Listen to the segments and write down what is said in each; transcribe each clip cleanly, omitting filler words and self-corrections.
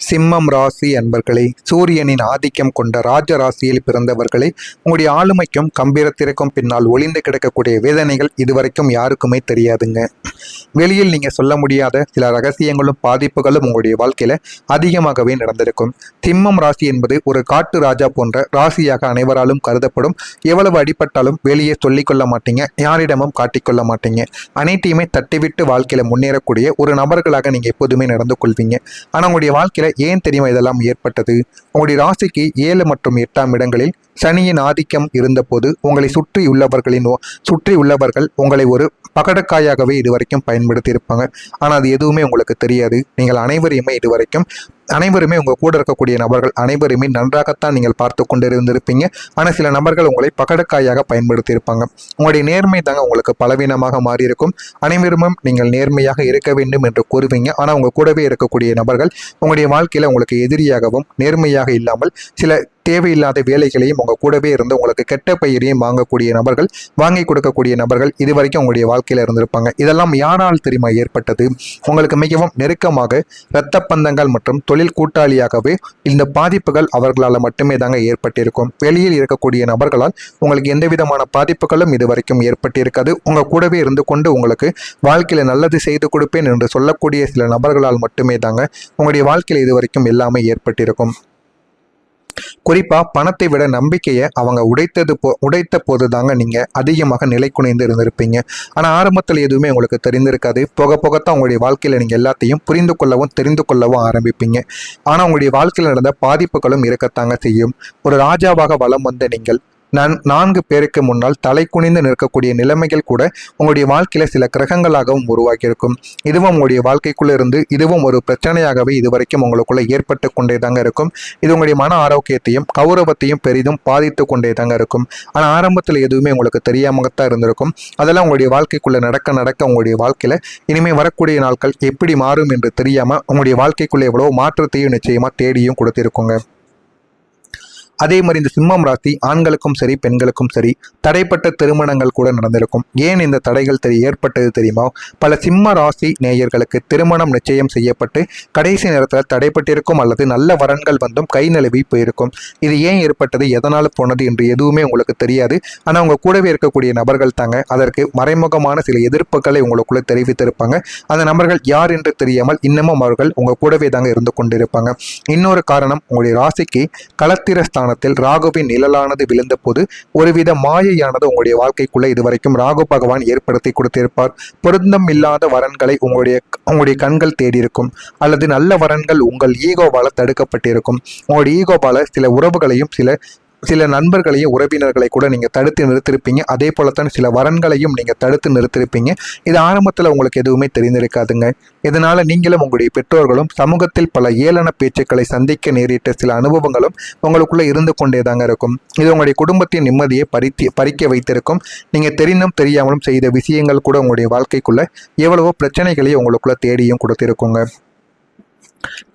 சிம்மம் ராசி அன்பர்களே, சூரியனின் ஆதிக்கம் கொண்ட ராஜ ராசியில் பிறந்தவர்களே, உங்களுடைய ஆளுமைக்கும் கம்பீரத்திற்கும் பின்னால் ஒளிந்து கிடக்கக்கூடிய வேதனைகள் இதுவரைக்கும் யாருக்குமே தெரியாதுங்க. வெளியில் நீங்க சொல்ல முடியாத சில ரகசியங்களும் பாதிப்புகளும் உங்களுடைய வாழ்க்கையில அதிகமாகவே நடந்திருக்கும். சிம்மம் ராசி என்பது ஒரு காட்டு ராஜா போன்ற ராசியாக அனைவராலும் கருதப்படும். எவ்வளவு அடிபட்டாலும் வெளியே சொல்லிக்கொள்ள மாட்டீங்க, யாரிடமும் காட்டிக்கொள்ள மாட்டீங்க. அனைத்தையுமே தட்டிவிட்டு வாழ்க்கையில முன்னேறக்கூடிய ஒரு நபர்களாக நீங்க எப்போதுமே நடந்து கொள்வீங்க. ஆனா உங்களுடைய வாழ்க்கையில ஏன் தெரியுமா இதெல்லாம் ஏற்பட்டது? உங்களுடைய ராசிக்கு 7 மற்றும் 8ஆம் இடங்களில் சனியின் ஆதிக்கம் இருந்தபோது உங்களை சுற்றி உள்ளவர்கள் உங்களை ஒரு பகடக்காயாகவே இதுவரைக்கும் பயன்படுத்தி இருப்பாங்க. ஆனால் அது எதுவுமே உங்களுக்கு தெரியாது. நீங்கள் அனைவருமே உங்கள் கூட இருக்கக்கூடிய நபர்கள் அனைவருமே நன்றாகத்தான் நீங்கள் பார்த்து கொண்டு இருந்திருப்பீங்க. ஆனால் சில நபர்கள் உங்களை பகடக்காயாக பயன்படுத்தி இருப்பாங்க. உங்களுடைய நேர்மை தாங்க உங்களுக்கு பலவீனமாக மாறியிருக்கும். அனைவரும் நீங்கள் நேர்மையாக இருக்க வேண்டும் என்று கூறுவீங்க. ஆனால் உங்கள் கூடவே இருக்கக்கூடிய நபர்கள் உங்களுடைய வாழ்க்கையில் உங்களுக்கு எதிரியாகவும் நேர்மையாக இல்லாமல் சில தேவையில்லாத வேலைகளையும் உங்கள் கூடவே இருந்து உங்களுக்கு கெட்ட பெயரையும் வாங்கி கொடுக்கக்கூடிய நபர்கள் இதுவரைக்கும் உங்களுடைய வாழ்க்கையில் இருந்திருப்பாங்க. இதெல்லாம் யாரால் தெரியுமா ஏற்பட்டது? உங்களுக்கு மிகவும் நெருக்கமாக இரத்த பந்தங்கள் மற்றும் தொழில் கூட்டாளியாகவே இந்த பாதிப்புகள் அவர்களால் மட்டுமே தாங்க ஏற்பட்டிருக்கும். வெளியில் இருக்கக்கூடிய நபர்களால் உங்களுக்கு எந்த விதமான பாதிப்புகளும் இதுவரைக்கும் ஏற்பட்டிருக்காது. உங்கள் கூடவே இருந்து கொண்டு உங்களுக்கு வாழ்க்கையில் நல்லது செய்து கொடுப்பேன் என்று சொல்லக்கூடிய சில நபர்களால் மட்டுமே தாங்க உங்களுடைய வாழ்க்கையில் இதுவரைக்கும் எல்லாமே ஏற்பட்டிருக்கும். குறிப்பா பணத்தை விட நம்பிக்கையை அவங்க உடைத்த போது தாங்க நீங்க அதிகமாக நிலை குனைந்து இருந்திருப்பீங்க. ஆனா ஆரம்பத்தில் எதுவுமே உங்களுக்கு தெரிந்திருக்காது. போக போகத்தான் உங்களுடைய வாழ்க்கையில நீங்க எல்லாத்தையும் புரிந்து கொள்ளவும் தெரிந்து கொள்ளவும் ஆரம்பிப்பீங்க. ஆனா உங்களுடைய வாழ்க்கையில் நடந்த பாதிப்புகளும் இருக்கத்தாங்க செய்யும். ஒரு ராஜாவாக வலம் வந்த நீங்கள் 4 பேருக்கு முன்னால் தலை குனிந்து நிற்கக்கூடிய நிலைமைகள் கூட உங்களுடைய வாழ்க்கையில சில கிரகங்களாகவும் உருவாக்கியிருக்கும். இதுவும் உங்களுடைய வாழ்க்கைக்குள்ள இருந்து இதுவும் ஒரு பிரச்சனையாகவே இதுவரைக்கும் உங்களுக்குள்ள ஏற்பட்டு கொண்டே தாங்க இருக்கும். இது உங்களுடைய மன ஆரோக்கியத்தையும் கௌரவத்தையும் பெரிதும் பாதித்து கொண்டே தாங்க இருக்கும். ஆனால் ஆரம்பத்தில் எதுவுமே உங்களுக்கு தெரியாமத்தான் இருந்திருக்கும். அதெல்லாம் உங்களுடைய வாழ்க்கைக்குள்ள நடக்க உங்களுடைய வாழ்க்கையில இனிமே வரக்கூடிய நாட்கள் எப்படி மாறும் என்று தெரியாம உங்களுடைய வாழ்க்கைக்குள்ள எவ்வளவு மாற்றத்தையும் நிச்சயமா தேடியும் கொடுத்திருக்கோங்க. அதே மாதிரி இந்த சிம்மம் ராசி ஆண்களுக்கும் சரி பெண்களுக்கும் சரி தடைப்பட்ட திருமணங்கள் கூட நடந்திருக்கும். ஏன் இந்த தடைகள் ஏற்பட்டது தெரியுமா? பல சிம்ம ராசி நேயர்களுக்கு திருமணம் நிச்சயம் செய்யப்பட்டு கடைசி நேரத்தில் தடைப்பட்டிருக்கும் அல்லது நல்ல வரன்கள் வந்தும் கை நழுவி போயிருக்கும். இது ஏன் ஏற்பட்டது, எதனால் போனது என்று எதுவுமே உங்களுக்கு தெரியாது. ஆனால் உங்க கூடவே இருக்கக்கூடிய நபர்கள் தாங்க அதற்கு மறைமுகமான சில எதிர்ப்புகளை உங்களுக்குள்ள தெரிவித்திருப்பாங்க. அந்த நபர்கள் யார் என்று தெரியாமல் இன்னமும் அவர்கள் உங்க கூடவே தாங்க இருந்து கொண்டிருப்பாங்க. இன்னொரு காரணம், உங்களுடைய ராசிக்கு களத்திர ராகுவின் நிழலானது விழுந்த போது ஒருவித மாயையானது உங்களுடைய வாழ்க்கைக்குள்ள இதுவரைக்கும் ராகு பகவான் ஏற்படுத்தி கொடுத்திருப்பார். பொருத்தம் இல்லாத வரன்களை உங்களுடைய கண்கள் தேடி இருக்கும், அல்லது நல்ல வரன்கள் உங்கள் ஈகோவால தடுக்கப்பட்டிருக்கும். உங்களுடைய ஈகோவால சில உறவுகளையும் சில நண்பர்களையும் உறவினர்களை கூட நீங்கள் தடுத்து நிறுத்திருப்பீங்க. அதே போலத்தான் சில வரன்களையும் நீங்கள் தடுத்து நிறுத்திருப்பீங்க. இது ஆரம்பத்தில் உங்களுக்கு எதுவுமே தெரிந்திருக்காதுங்க. இதனால நீங்களும் உங்களுடைய பெற்றோர்களும் சமூகத்தில் பல ஏளன பேச்சுக்களை சந்திக்க நேரிட்ட சில அனுபவங்களும் உங்களுக்குள்ள இருந்து கொண்டே தாங்க இருக்கும். இது உங்களுடைய குடும்பத்தின் நிம்மதியை பறிக்க வைத்திருக்கும். நீங்கள் தெரிந்தும் தெரியாமலும் செய்த விஷயங்கள் கூட உங்களுடைய வாழ்க்கைக்குள்ள எவ்வளவோ பிரச்சனைகளையும் உங்களுக்குள்ள தேடியும் கொடுத்திருக்குங்க.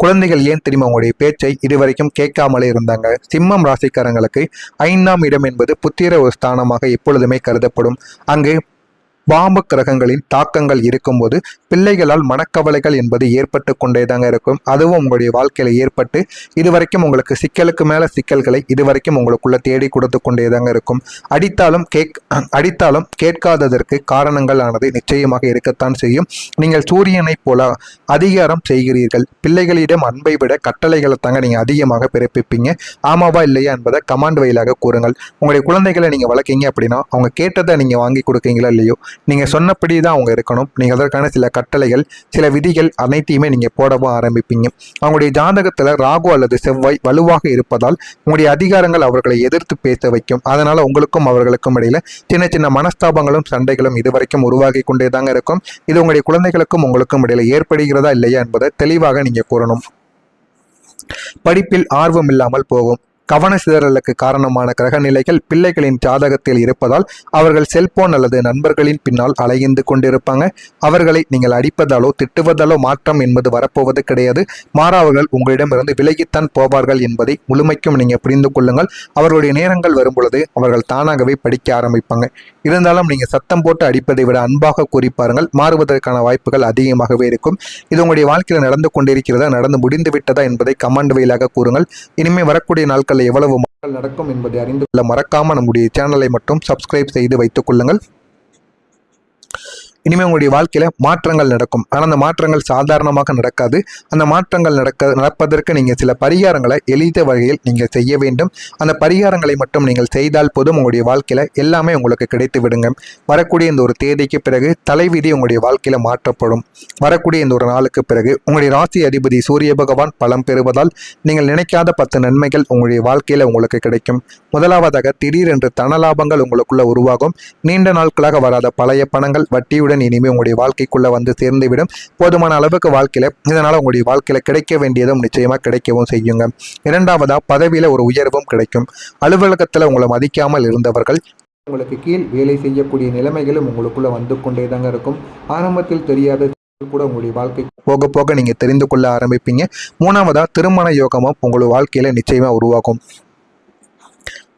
குழந்தைகள் ஏன் தெரியுமா உங்களுடைய பேச்சை இதுவரைக்கும் கேட்காமலே இருந்தாங்க? சிம்மம் ராசிக்காரங்களுக்கு 5ஆம் இடம் என்பது புத்திர ஒரு ஸ்தானமாக எப்பொழுதுமே கருதப்படும். அங்கு பாம்பு கிரகங்களின் தாக்கங்கள் இருக்கும்போது பிள்ளைகளால் மனக்கவலைகள் என்பது ஏற்பட்டு கொண்டே தாங்க இருக்கும். அதுவும் உங்களுடைய வாழ்க்கையில ஏற்பட்டு இதுவரைக்கும் உங்களுக்கு சிக்கலுக்கு மேல சிக்கல்களை இதுவரைக்கும் உங்களுக்குள்ள தேடி கொடுத்து கொண்டே தாங்க இருக்கும். அடித்தாலும் கேட்காததற்கு காரணங்கள் ஆனது நிச்சயமாக இருக்கத்தான் செய்யும். நீங்கள் சூரியனை போல அதிகாரம் செய்கிறீர்கள். பிள்ளைகளிடம் அன்பை விட கட்டளைகளை தாங்க நீங்க அதிகமாக பிறப்பிப்பீங்க. ஆமாவா இல்லையா என்பதை கமாண்ட் வழியாக கூறுங்கள். உங்களுடைய குழந்தைகளை நீங்க வளர்க்கீங்க அப்படின்னா அவங்க கேட்டதை நீங்க வாங்கி கொடுக்கீங்களா இல்லையோ, நீங்க சொன்னபடி தான் அவங்க இருக்கணும். நீங்க அதற்கான சில கட்டளைகள் சில விதிகள் அனைத்தையுமே நீங்க போடவும் ஆரம்பிப்பீங்க. அவங்களுடைய ஜாதகத்துல ராகு அல்லது செவ்வாய் வலுவாக இருப்பதால் உங்களுடைய அதிகாரங்கள் அவர்களை எதிர்த்து பேச வைக்கும். அதனால உங்களுக்கும் அவர்களுக்கும் இடையில சின்ன சின்ன மனஸ்தாபங்களும் சண்டைகளும் இதுவரைக்கும் உருவாகி கொண்டே தாங்க இருக்கும். இது உங்களுடைய குழந்தைகளுக்கும் உங்களுக்கும் இடையில ஏற்படுகிறதா இல்லையா என்பதை தெளிவாக நீங்க கூறணும். படிப்பில் ஆர்வம் இல்லாமல் போகும். கவன சிதறலுக்கு காரணமான கிரக நிலைகள் பிள்ளைகளின் ஜாதகத்தில் இருப்பதால் அவர்கள் செல்போன் அல்லது நண்பர்களின் பின்னால் அலைந்து கொண்டிருப்பாங்க. அவர்களை நீங்கள் அடிப்பதாலோ திட்டுவதாலோ மாற்றம் என்பது வரப்போவது கிடையாது. மாறாவர்கள் உங்களிடமிருந்து விலகித்தான் போவார்கள் என்பதை முழுமைக்கும் நீங்க புரிந்து கொள்ளுங்கள். அவர்களுடைய நேரங்கள் வரும் பொழுது அவர்கள் தானாகவே படிக்க ஆரம்பிப்பாங்க. இருந்தாலும் நீங்கள் சத்தம் போட்டு அடிப்பதை விட அன்பாக கூறி பாருங்கள், மாறுவதற்கான வாய்ப்புகள் அதிகமாகவே இருக்கும். இது உங்களுடைய வாழ்க்கையில் நடந்து கொண்டிருக்கிறதா, நடந்து முடிந்து விட்டதா என்பதை கமெண்ட் வாயிலாக கூறுங்கள். இனிமேல் வரக்கூடிய நாட்களில் எவ்வளவு மாற்றங்கள் நடக்கும் என்பதை அறிந்து கொள்ள மறக்காமல் நம்முடைய சேனலை மட்டும் சப்ஸ்கிரைப் செய்து வைத்துக் கொள்ளுங்கள். இனிமேல் உங்களுடைய வாழ்க்கையில் மாற்றங்கள் நடக்கும். ஆனால் அந்த மாற்றங்கள் சாதாரணமாக நடக்காது. அந்த மாற்றங்கள் நடப்பதற்கு நீங்கள் சில பரிகாரங்களை எளித வகையில் நீங்கள் செய்ய வேண்டும். அந்த பரிகாரங்களை மட்டும் நீங்கள் செய்தால் போதும் உங்களுடைய வாழ்க்கையில் எல்லாமே உங்களுக்கு கிடைத்து விடுங்க. வரக்கூடிய இந்த ஒரு தேதிக்கு பிறகு தலைவிதி உங்களுடைய வாழ்க்கையில் மாற்றப்படும். வரக்கூடிய இந்த ஒரு நாளுக்கு பிறகு உங்களுடைய ராசி அதிபதி சூரிய பகவான் பலம் பெறுவதால் நீங்கள் நினைக்காத 10 நன்மைகள் உங்களுடைய வாழ்க்கையில் உங்களுக்கு கிடைக்கும். முதலாவதாக திடீரென்று தனலாபங்கள் உங்களுக்குள்ள உருவாகும். நீண்ட நாட்களாக வராத பழைய பணங்கள் வட்டியுடன் இனிமேல் உங்களுடைய வாழ்க்கைக்குள்ள வந்து சேர்ந்துவிடும். போதுமான அளவுக்கு வாழ்க்கையில இதனால உங்களுடைய வாழ்க்கையில கிடைக்க வேண்டியதும் நிச்சயமா கிடைக்கவும் செய்யுங்க. இரண்டாவதா பதவியில ஒரு உயர்வும் கிடைக்கும். அலுவலகத்துல உங்களை மதிக்காமல் இருந்தவர்கள் உங்களுக்கு கீழ் வேலை செய்யக்கூடிய நிலைமைகளும் உங்களுக்குள்ள வந்து கொண்டே தாங்க இருக்கும். ஆரம்பத்தில் தெரியாத கூட உங்களுடைய வாழ்க்கை போக போக நீங்க தெரிந்து கொள்ள ஆரம்பிப்பீங்க. மூணாவதா திருமண யோகமும் உங்களுடைய வாழ்க்கையில நிச்சயமா உருவாகும்.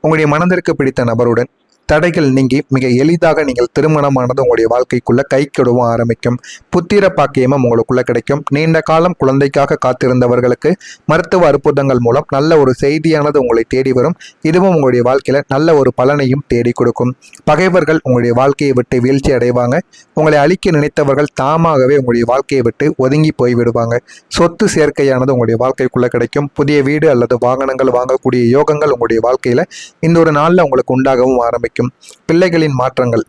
உங்களுடைய மனதிற்கு பிடித்த நபருடன் தடைகள் நீங்கி மிக எளிதாக நீங்கள் திருமணமானது உங்களுடைய வாழ்க்கைக்குள்ள கைக்கொடவும் ஆரம்பிக்கும். புத்திர பாக்கியமும் உங்களுக்குள்ள கிடைக்கும். நீண்ட காலம் குழந்தைக்காக காத்திருந்தவர்களுக்கு மருத்துவ அற்புதங்கள் மூலம் நல்ல ஒரு செய்தியானது உங்களை தேடி வரும். இதுவும் உங்களுடைய வாழ்க்கையில நல்ல ஒரு பலனையும் தேடி கொடுக்கும். பகைவர்கள் உங்களுடைய வாழ்க்கையை விட்டு வீழ்ச்சி அடைவாங்க. உங்களை அழிக்க நினைத்தவர்கள் தாமாகவே உங்களுடைய வாழ்க்கையை விட்டு ஒதுங்கி போய்விடுவாங்க. சொத்து சேர்க்கையானது உங்களுடைய வாழ்க்கைக்குள்ள கிடைக்கும். புதிய வீடு அல்லது வாகனங்கள் வாங்கக்கூடிய யோகங்கள் உங்களுடைய வாழ்க்கையில இந்த ஒரு நாள்ல உங்களுக்கு உண்டாகவும் ஆரம்பிக்கும். பிள்ளைகளின் மாற்றங்கள்,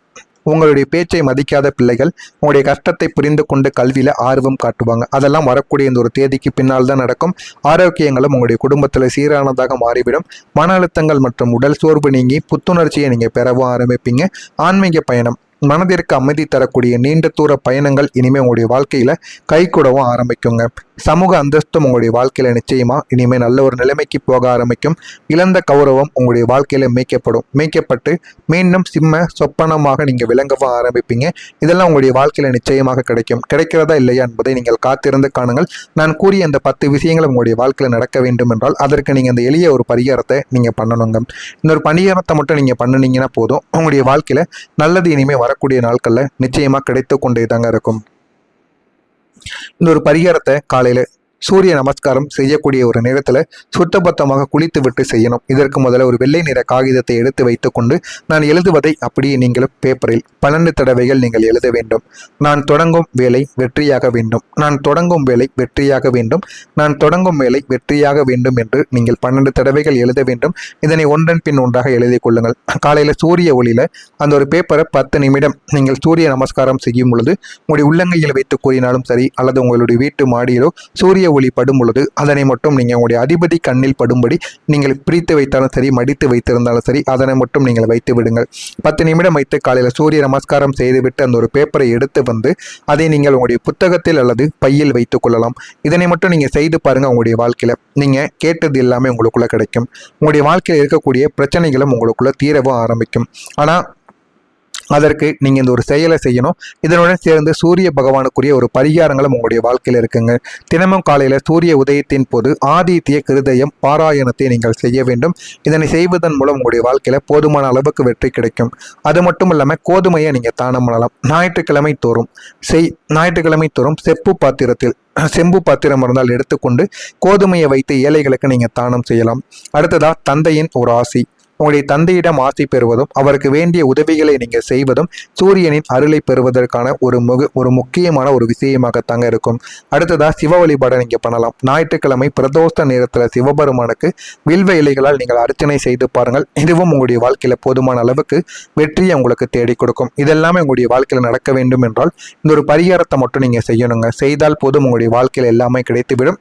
உங்களுடைய பேச்சை மதிக்காத பிள்ளைகள் உங்களுடைய கஷ்டத்தை புரிந்து கொண்டு கல்வியில ஆர்வம் காட்டுவாங்க. அதெல்லாம் வரக்கூடிய இந்த ஒரு தேதிக்கு பின்னால் தான் நடக்கும். ஆரோக்கியங்களும் உங்களுடைய குடும்பத்தில் சீரானதாக மாறிவிடும். மன அழுத்தங்கள் மற்றும் உடல் சோர்வு நீங்கி புத்துணர்ச்சியை நீங்க பெறவும் ஆரம்பிப்பீங்க. ஆன்மீக பயணம், மனதிற்கு அமைதி தரக்கூடிய நீண்ட தூர பயணங்கள் இனிமேல் உங்களுடைய வாழ்க்கையில கைகூடவும் ஆரம்பிக்குங்க. சமூக அந்தஸ்தும் உங்களுடைய வாழ்க்கையில நிச்சயமா இனிமேல் நல்ல ஒரு நிலைமைக்கு போக ஆரம்பிக்கும். இழந்த கௌரவம் உங்களுடைய வாழ்க்கையில மீட்கப்பட்டு மீண்டும் சிம்ம சொப்பனமாக நீங்க விளங்கவும் ஆரம்பிப்பீங்க. இதெல்லாம் உங்களுடைய வாழ்க்கையில நிச்சயமாக கிடைக்கும். கிடைக்கிறதா இல்லையா என்பதை நீங்கள் காத்திருந்து காணுங்கள். நான் கூறிய அந்த 10 விஷயங்கள் உங்களுடைய வாழ்க்கையில நடக்க வேண்டும் என்றால் அதற்கு நீங்க அந்த எளிய ஒரு பரிகாரத்தை நீங்க பண்ணணுங்க. இந்த ஒரு பரிகாரத்தை மட்டும் நீங்க பண்ணினீங்கன்னா போதும், உங்களுடைய வாழ்க்கையில நல்லது இனிமேல் வரக்கூடிய நாட்கள்ல நிச்சயமா கிடைத்து கொண்டே தாங்க இருக்கும். இந்த ஒரு பரிகாரத்தை காலையில சூரிய நமஸ்காரம் செய்யக்கூடிய ஒரு நேரத்தில் சுத்தபத்தமாக குளித்து விட்டு செய்யணும். இதற்கு முதல்ல ஒரு வெள்ளை நிற காகிதத்தை எடுத்து வைத்துக்கொண்டு நான் எழுதுவதை அப்படியே நீங்களும் பேப்பரில் 12 தடவைகள் நீங்கள் எழுத வேண்டும். நான் தொடங்கும் வேலை வெற்றியாக வேண்டும், நான் தொடங்கும் வேலை வெற்றியாக வேண்டும், நான் தொடங்கும் வேலை வெற்றியாக வேண்டும் என்று நீங்கள் 12 தடவைகள் எழுத வேண்டும். இதனை ஒன்றன் பின் ஒன்றாக எழுதி கொள்ளுங்கள். காலையில் சூரிய ஒளியில அந்த ஒரு பேப்பரை 10 நிமிடம் நீங்கள் சூரிய நமஸ்காரம் செய்யும் பொழுது உங்களுடைய உள்ளங்கையில் வைத்து கூறினாலும் சரி, அல்லது உங்களுடைய வீட்டு மாடியிலோ சூரிய ஒளி படும் பொழுது அதனை மட்டும் நீங்கள் உங்களுடைய அதிபதி கண்ணில் படும்படி நீங்கள் பிரித்து வைத்தாலும் சரி, மடித்து வைத்திருந்தாலும் சரி, அதனை மட்டும் நீங்கள் வைத்து விடுங்கள். 10 நிமிடம் வைத்து காலையில் சூரிய நமஸ்காரம் செய்துவிட்டு அந்த ஒரு பேப்பரை எடுத்து வந்து அதை நீங்கள் உங்களுடைய புத்தகத்தில் அல்லது பையில் வைத்துக் கொள்ளலாம். இதனை மட்டும் நீங்கள் செய்து பாருங்க. உங்களுடைய வாழ்க்கையில நீங்க கேட்டது எல்லாமே உங்களுக்குள்ள கிடைக்கும். உங்களுடைய வாழ்க்கையில் இருக்கக்கூடிய பிரச்சனைகளும் உங்களுக்குள்ள தீரவும் ஆரம்பிக்கும். ஆனா அதற்கு நீங்கள் இந்த ஒரு செயலை செய்யணும். இதனுடன் சேர்ந்து சூரிய பகவானுக்குரிய ஒரு பரிகாரங்களும் உங்களுடைய வாழ்க்கையில் இருக்குங்க. தினமும் காலையில் சூரிய உதயத்தின் போது ஆதித்ய கிருதயம் பாராயணத்தை நீங்கள் செய்ய வேண்டும். இதனை செய்வதன் மூலம் உங்களுடைய வாழ்க்கையில் போதுமான அளவுக்கு வெற்றி கிடைக்கும். அது மட்டும் இல்லாமல் கோதுமையை நீங்கள் தானம் பண்ணலாம். ஞாயிற்றுக்கிழமை தோறும் செம்பு பாத்திரம் இருந்தால் எடுத்துக்கொண்டு கோதுமையை வைத்து ஏழைகளுக்கு நீங்கள் தானம் செய்யலாம். அடுத்ததா தந்தையின் ஒரு ஆசி, உங்களுடைய தந்தையிடம் ஆசை பெறுவதும் அவருக்கு வேண்டிய உதவிகளை நீங்கள் செய்வதும் சூரியனின் அருளை பெறுவதற்கான ஒரு முக்கியமான ஒரு விஷயமாகத்தாங்க இருக்கும். அடுத்ததா சிவ வழிபாடை நீங்கள் பண்ணலாம். ஞாயிற்றுக்கிழமை பிரதோஷ நேரத்தில் சிவபெருமானுக்கு வில்வ இலைகளால் நீங்கள் அர்ச்சனை செய்து பாருங்கள். இதுவும் உங்களுடைய வாழ்க்கையில் போதுமான அளவுக்கு வெற்றியை உங்களுக்கு தேடி கொடுக்கும். இதெல்லாமே உங்களுடைய வாழ்க்கையில் நடக்க வேண்டும் என்றால் இந்த ஒரு பரிகாரத்தை மட்டும் நீங்கள் செய்யணுங்க. செய்தால் போதும் உங்களுடைய வாழ்க்கையில் எல்லாமே கிடைத்துவிடும்.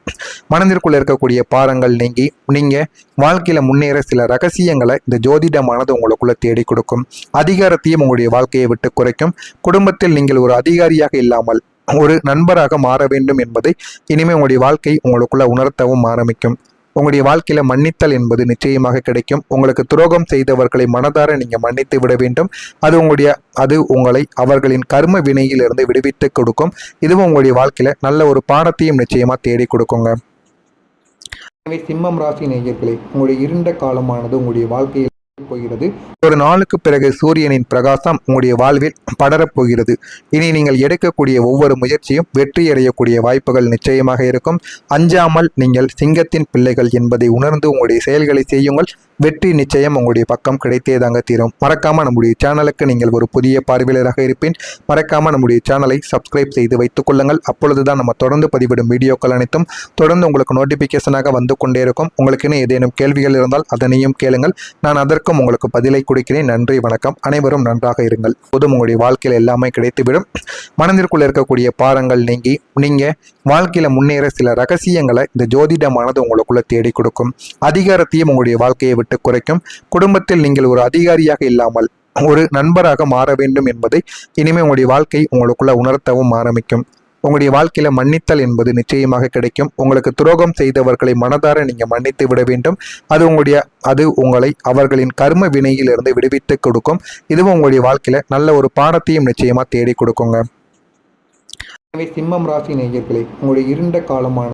மனதிற்குள்ள இருக்கக்கூடிய பாரங்கள் நீங்கி நீங்கள் வாழ்க்கையில முன்னேற சில ரகசியங்களை இந்த ஜோதிடமானது உங்களுக்குள்ள தேடி கொடுக்கும். அதிகாரத்தையும் உங்களுடைய வாழ்க்கையை விட்டு குறைக்கும். குடும்பத்தில் நீங்கள் ஒரு அதிகாரியாக இல்லாமல் ஒரு நண்பராக மாற வேண்டும் என்பதை இனிமேல் உங்களுடைய வாழ்க்கை உங்களுக்குள்ள உணர்த்தவும் ஆரம்பிக்கும். உங்களுடைய வாழ்க்கையில மன்னித்தல் என்பது நிச்சயமாக கிடைக்கும். உங்களுக்கு துரோகம் செய்தவர்களை மனதார நீங்க மன்னித்து விட வேண்டும். அது உங்களை அவர்களின் கர்ம வினையிலிருந்து விடுவித்து கொடுக்கும். இதுவும் உங்களுடைய வாழ்க்கையில நல்ல ஒரு பாடத்தையும் நிச்சயமா தேடி கொடுக்குங்க. எனவே சிம்மம் ராசி நேயர்களே, உங்களுடைய இருண்ட காலமானது உங்களுடைய வாழ்க்கையில் போகிறது. ஒரு நாளுக்கு பிறகு சூரியனின் பிரகாசம் உங்களுடைய வாழ்வில் படரப் போகிறது. இனி நீங்கள் எடுக்கக்கூடிய ஒவ்வொரு முயற்சியும் வெற்றி அடையக்கூடிய வாய்ப்புகள் நிச்சயமாக இருக்கும். அஞ்சாமல் நீங்கள் சிங்கத்தின் பிள்ளைகள் என்பதை உணர்ந்து உங்களுடைய செயல்களை செய்யுங்கள். வெற்றி நிச்சயம் உங்களுடைய பக்கம் கிடைத்தே தாங்க தீரும். மறக்காம நம்முடைய சேனலுக்கு நீங்கள் ஒரு புதிய பார்வையாளராக இருப்பேன். மறக்காம நம்முடைய சேனலை சப்ஸ்கிரைப் செய்து வைத்துக் கொள்ளுங்கள். அப்பொழுதுதான் நம்ம தொடர்ந்து பதிவிடும் வீடியோக்கள் அனைத்தும் தொடர்ந்து உங்களுக்கு நோட்டிபிகேஷனாக வந்து கொண்டே இருக்கும். உங்களுக்குன்னு ஏதேனும் கேள்விகள் இருந்தால் அதனையும் கேளுங்கள். நான் அதற்கும் உங்களுக்கு பதிலை கொடுக்கிறேன். நன்றி, வணக்கம். அனைவரும் நன்றாக இருங்கள். போதும் உங்களுடைய வாழ்க்கையில் எல்லாமே கிடைத்துவிடும். மனதிற்குள்ள இருக்கக்கூடிய பாரங்கள் நீங்கி நீங்க வாழ்க்கையில முன்னேற சில ரகசியங்களை இந்த ஜோதிடமானது உங்களுக்குள்ள தேடி கொடுக்கும். அதிகாரத்தையும் உங்களுடைய வாழ்க்கையை விட்டு குறைக்கும். குடும்பத்தில் நீங்கள் ஒரு அதிகாரியாக இல்லாமல் ஒரு நண்பராக மாற வேண்டும் என்பதை இனிமே உங்களுடைய வாழ்க்கை உங்களுக்குள்ள உணர்த்தவும் ஆரம்பிக்கும். உங்களுடைய வாழ்க்கையில மன்னித்தல் என்பது நிச்சயமாக கிடைக்கும். உங்களுக்கு துரோகம் செய்தவர்களை மனதார நீங்க மன்னித்து விட வேண்டும். அது உங்களை அவர்களின் கர்ம வினையிலிருந்து விடுவித்து கொடுக்கும். இதுவும் உங்களுடைய வாழ்க்கையில நல்ல ஒரு பாடத்தையும் நிச்சயமா தேடி கொடுக்குங்க. எனவே சிம்மம் ராசி நேயர்களே, உங்களுடைய இருண்ட காலமான